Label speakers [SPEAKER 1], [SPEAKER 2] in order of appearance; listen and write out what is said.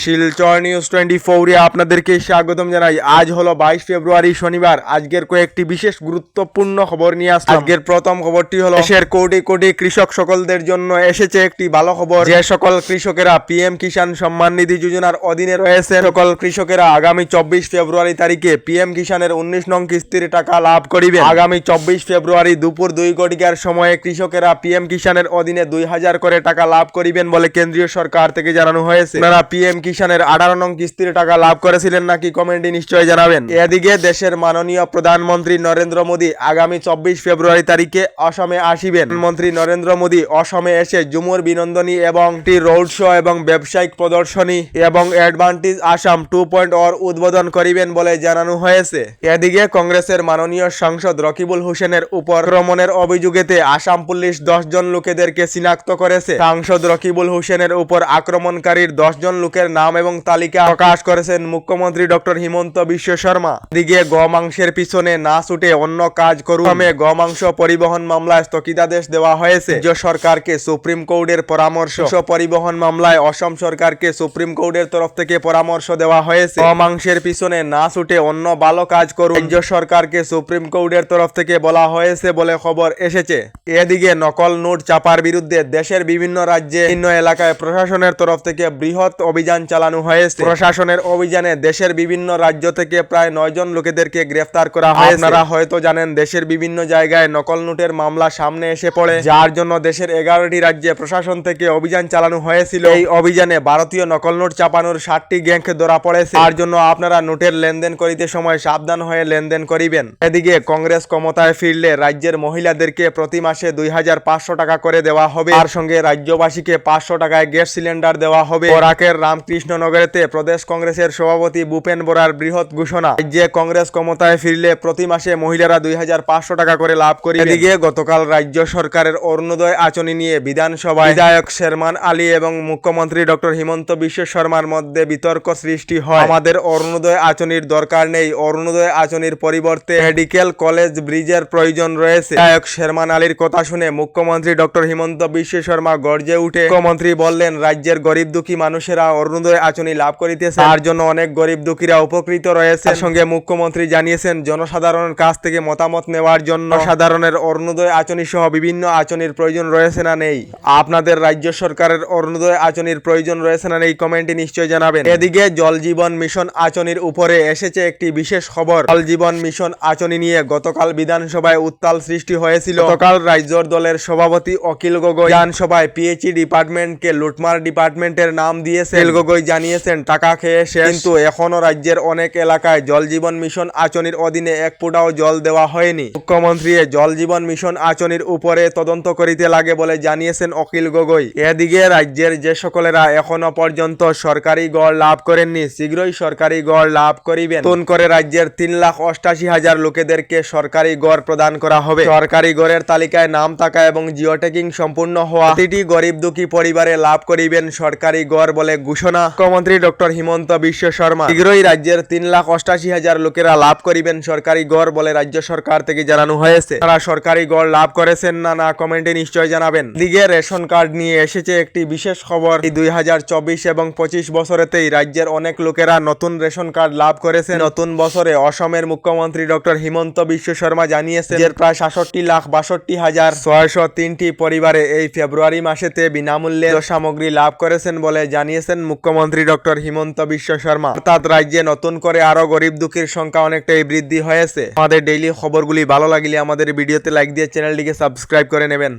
[SPEAKER 1] Silchar news 24 এ আপনাদেরকে স্বাগতম জানাই। আজ হলো 22 ফেব্রুয়ারি শনিবার। আজকের কয়েকটি বিশেষ গুরুত্বপূর্ণ খবর নিয়ে আসলাম। আজকের প্রথম খবরটি হলো দেশের কোটি কোটি কৃষক সকলদের জন্য এসেছে একটি ভালো খবর। যে সকল কৃষকেরা পিএম কিষাণ সম্মান নিধি যোজনার অধীনে রয়েছে সকল কৃষকেরা আগামী 24 ফেব্রুয়ারি তারিখে পিএম কিষাণের 19 নং কিস্তির টাকা লাভ করিবেন। আগামী 24 ফেব্রুয়ারি দুপুর 2 ঘটিকার সময়ে কৃষকেরা পিএম কিষাণের অধীনে 2000 করে টাকা লাভ করিবেন বলে কেন্দ্রীয় সরকার থেকে জানানো হয়েছে। আপনারা পিএম কিষাণের 18 নং কিস্তির টাকা লাভ করেছিলেন নাকি কমেন্টে নিশ্চয়ই জানাবেন। এদিকে দেশের মাননীয় প্রধানমন্ত্রী নরেন্দ্র মোদী আগামী 24 ফেব্রুয়ারি তারিখে অসমে আসিবেন। প্রধানমন্ত্রী নরেন্দ্র মোদী অসমে এসে ঝুমুর বিনোদনী এবং একটি রোড শো এবং ব্যবসায়িক প্রদর্শনী এবং অ্যাডভান্টেজ আসাম 2.0 উদ্বোধন করিবেন বলে জানানো হয়েছে। এদিকে কংগ্রেসের মাননীয় সাংসদ রকিবুল হোসেনের উপর আক্রমণের অভিযোগেতে আসাম পুলিশ 10 জন লোকেদেরকে শনাক্ত করেছে। সাংসদ রকিবুল হোসেনের উপর আক্রমণকারীর 10 জন লোকের নাম এবং তালিকা প্রকাশ করেছেন মুখ্যমন্ত্রী ডক্টর হিমন্ত বিশ্ব শর্মা। এদিকে গোমাংসের পিছনে না ছুটে অন্য কাজ করুন গোমাংস পরিবহন মামলায় স্থগিতাদেশ দেওয়া হয়েছে রাজ্য সরকারকে সুপ্রিম কোর্টের পরামর্শ। পরিবহন মামলায় অসম সরকারকে সুপ্রিম কোর্টের তরফ থেকে পরামর্শ দেওয়া হয়েছে গোমাংসের পিছনে না ছুটে অন্য ভালো কাজ করুন রাজ্য সরকারকে সুপ্রিম কোর্টের তরফ থেকে বলা হয়েছে বলে খবর এসেছে। এদিকে নকল নোট চাপার বিরুদ্ধে দেশের বিভিন্ন রাজ্যে বিভিন্ন এলাকায় প্রশাসনের তরফ থেকে বৃহৎ অভিযান চালানো হয়েছে। প্রশাসনের অভিযানে দেশের বিভিন্ন রাজ্য থেকে প্রায় 9 জন লোকেদেরকে গ্রেফতার করা হয়েছে। আপনারা হয়তো জানেন দেশের বিভিন্ন জায়গায় নকল নোটের মামলা সামনে এসে পড়ে, যার জন্য দেশের 11টি রাজ্যে প্রশাসন থেকে অভিযান চালানো হয়েছিল। এই অভিযানে ভারতীয় নকল নোট চাপানোর 7টি গ্যাং ধরা পড়েছে। তার জন্য আপনারা নোটের লেনদেন করিতে সময় সাবধান হয়ে লেনদেন করিবেন। এদিকে কংগ্রেস ক্ষমতায় ফিরলে রাজ্যের মহিলাদেরকে প্রতি মাসে 2500 টাকা করে দেওয়া হবে। তার সঙ্গে রাজ্যবাসীকে 500 টাকায় গ্যাস সিলিন্ডার দেওয়া হবে। বরাকের রামকৃষ্ণনগরেতে প্রদেশ কংগ্রেসের সভাপতি ভূপেন বরার বৃহৎ ঘোষণা, রাজ্যে কংগ্রেস ক্ষমতায় ফিরলে প্রতি মাসে মহিলারা 2500 টাকা করে লাভ করিবে। এদিকে গতকাল রাজ্য সরকারের অরুণোদয় আঁচনি নিয়ে বিধানসভায় বিধায়ক শেরমান আলী এবং মুখ্যমন্ত্রী ডক্টর হিমন্ত বিশ্ব শর্মার মধ্যে বিতর্ক সৃষ্টি হয়। আমাদের অরুণোদয় আঁচনির দরকার নেই, অরুণোদয় আঁচনির পরিবর্তে মেডিকেল কলেজ ব্রিজের প্রয়োজন রয়েছে। বিধায়ক শেরমান আলীর কথা শুনে মুখ্যমন্ত্রী ডক্টর হিমন্ত বিশ্ব শর্মা গর্জে উঠে মুখ্যমন্ত্রী বললেন, রাজ্যের গরিব দুঃখী মানুষেরা অরুণোদয় আঁচনি লাভ করিতেছে, তার জন্য অনেক গরিব দুঃখীরা উপকৃত রয়েছে। এর সঙ্গে মুখ্যমন্ত্রী জানিয়েছেন জনসাধারণের কাছ থেকে মতামত নেওয়ার জন্য সাধারণের অরুণোদয় আঁচনি সহ বিভিন্ন আঁচনির প্রয়োজন রয়েছে না নেই। আপনাদের রাজ্য সরকারের অরুণোদয় আঁচনির প্রয়োজন রয়েছে না নেই কমেন্টে নিশ্চয় জানাবেন। এদিকে জল জীবন মিশন আঁচনির উপরে এসেছে একটি বিশেষ খবর। জল জীবন মিশন আঁচনি নিয়ে গতকাল বিধানসভায় উত্তাল সৃষ্টি হয়েছিল। গতকাল রাজ্য দলের সভাপতি অখিল গগৈ বিধানসভায় পিএইচই ডিপার্টমেন্টকে লুটমার ডিপার্টমেন্টের নাম দিয়েছে। অখিল গগৈ জানিয়েছেন টাকা খেয়ে শেষ, কিন্তু এখনো রাজ্যের অনেক এলাকায় জল জীবন মিশন আঁচনির অধীনে এক ফোঁটাও জল দেওয়া হয়নি। মুখ্যমন্ত্রী জল জীবন মিশন আঁচনির উপরে তদন্ত করিতে লাগে বলে জানিয়েছেন অখিল গগৈ। এদিকে রাজ্যের যে সকলেরা এখনো পর্যন্ত সরকারি গড় লাভ করেননি শীঘ্রই সরকারি গড় লাভ করিবেন। নতুন করে রাজ্যের 3,88,000 লোকেদেরকে সরকারি গড় প্রদান করা হবে। সরকারি গড়ের তালিকায় নাম থাকা এবং জিওটেকিং সম্পূর্ণ হওয়া প্রতিটি গরিব দুঃখী পরিবারে লাভ করিবেন সরকারি গড় বলে ঘোষণা মুখ্যমন্ত্রী ডক্টর হিমন্ত বিশ্ব শর্মা। শীঘ্রই রাজ্যের 3,88,000 লোকেরা লাভ করিবেন সরকারি গড় বলে রাজ্য সরকার থেকে জানানো হয়েছে। তারা সরকারি গড় লাভ করেছেন না কমেন্টে নিশ্চয় জানাবেন। দিকে রেশন কার্ড নিয়ে এসেছে একটি বিশেষ খবর। এই 2024 এবং 25 বছরেতেই রাজ্যের অনেক লোকেরা নতুন রেশন কার্ড লাভ করেছে। নতুন বছরে অসমের মুখ্যমন্ত্রী ডক্টর হিমন্ত বিশ্ব শর্মা জানিয়েছেন যে প্রায় 66,62,603টি পরিবারে এই ফেব্রুয়ারি মাসেতে বিনামূল্যে সামগ্রী লাভ করেছেন বলে জানিয়েছেন মুখ্যমন্ত্রী ডক্টর হিমন্ত বিশ্ব শর্মা। অর্থাৎ রাজ্যে নতুন করে আরো গরিব দুঃখীর সংখ্যা অনেকটাই বৃদ্ধি হয়েছে। আমাদের ডেইলি খবরগুলি ভালো লাগলে আমাদের ভিডিওতে লাইক দিয়ে চ্যানেলটিকে সাবস্ক্রাইব করে নেবেন।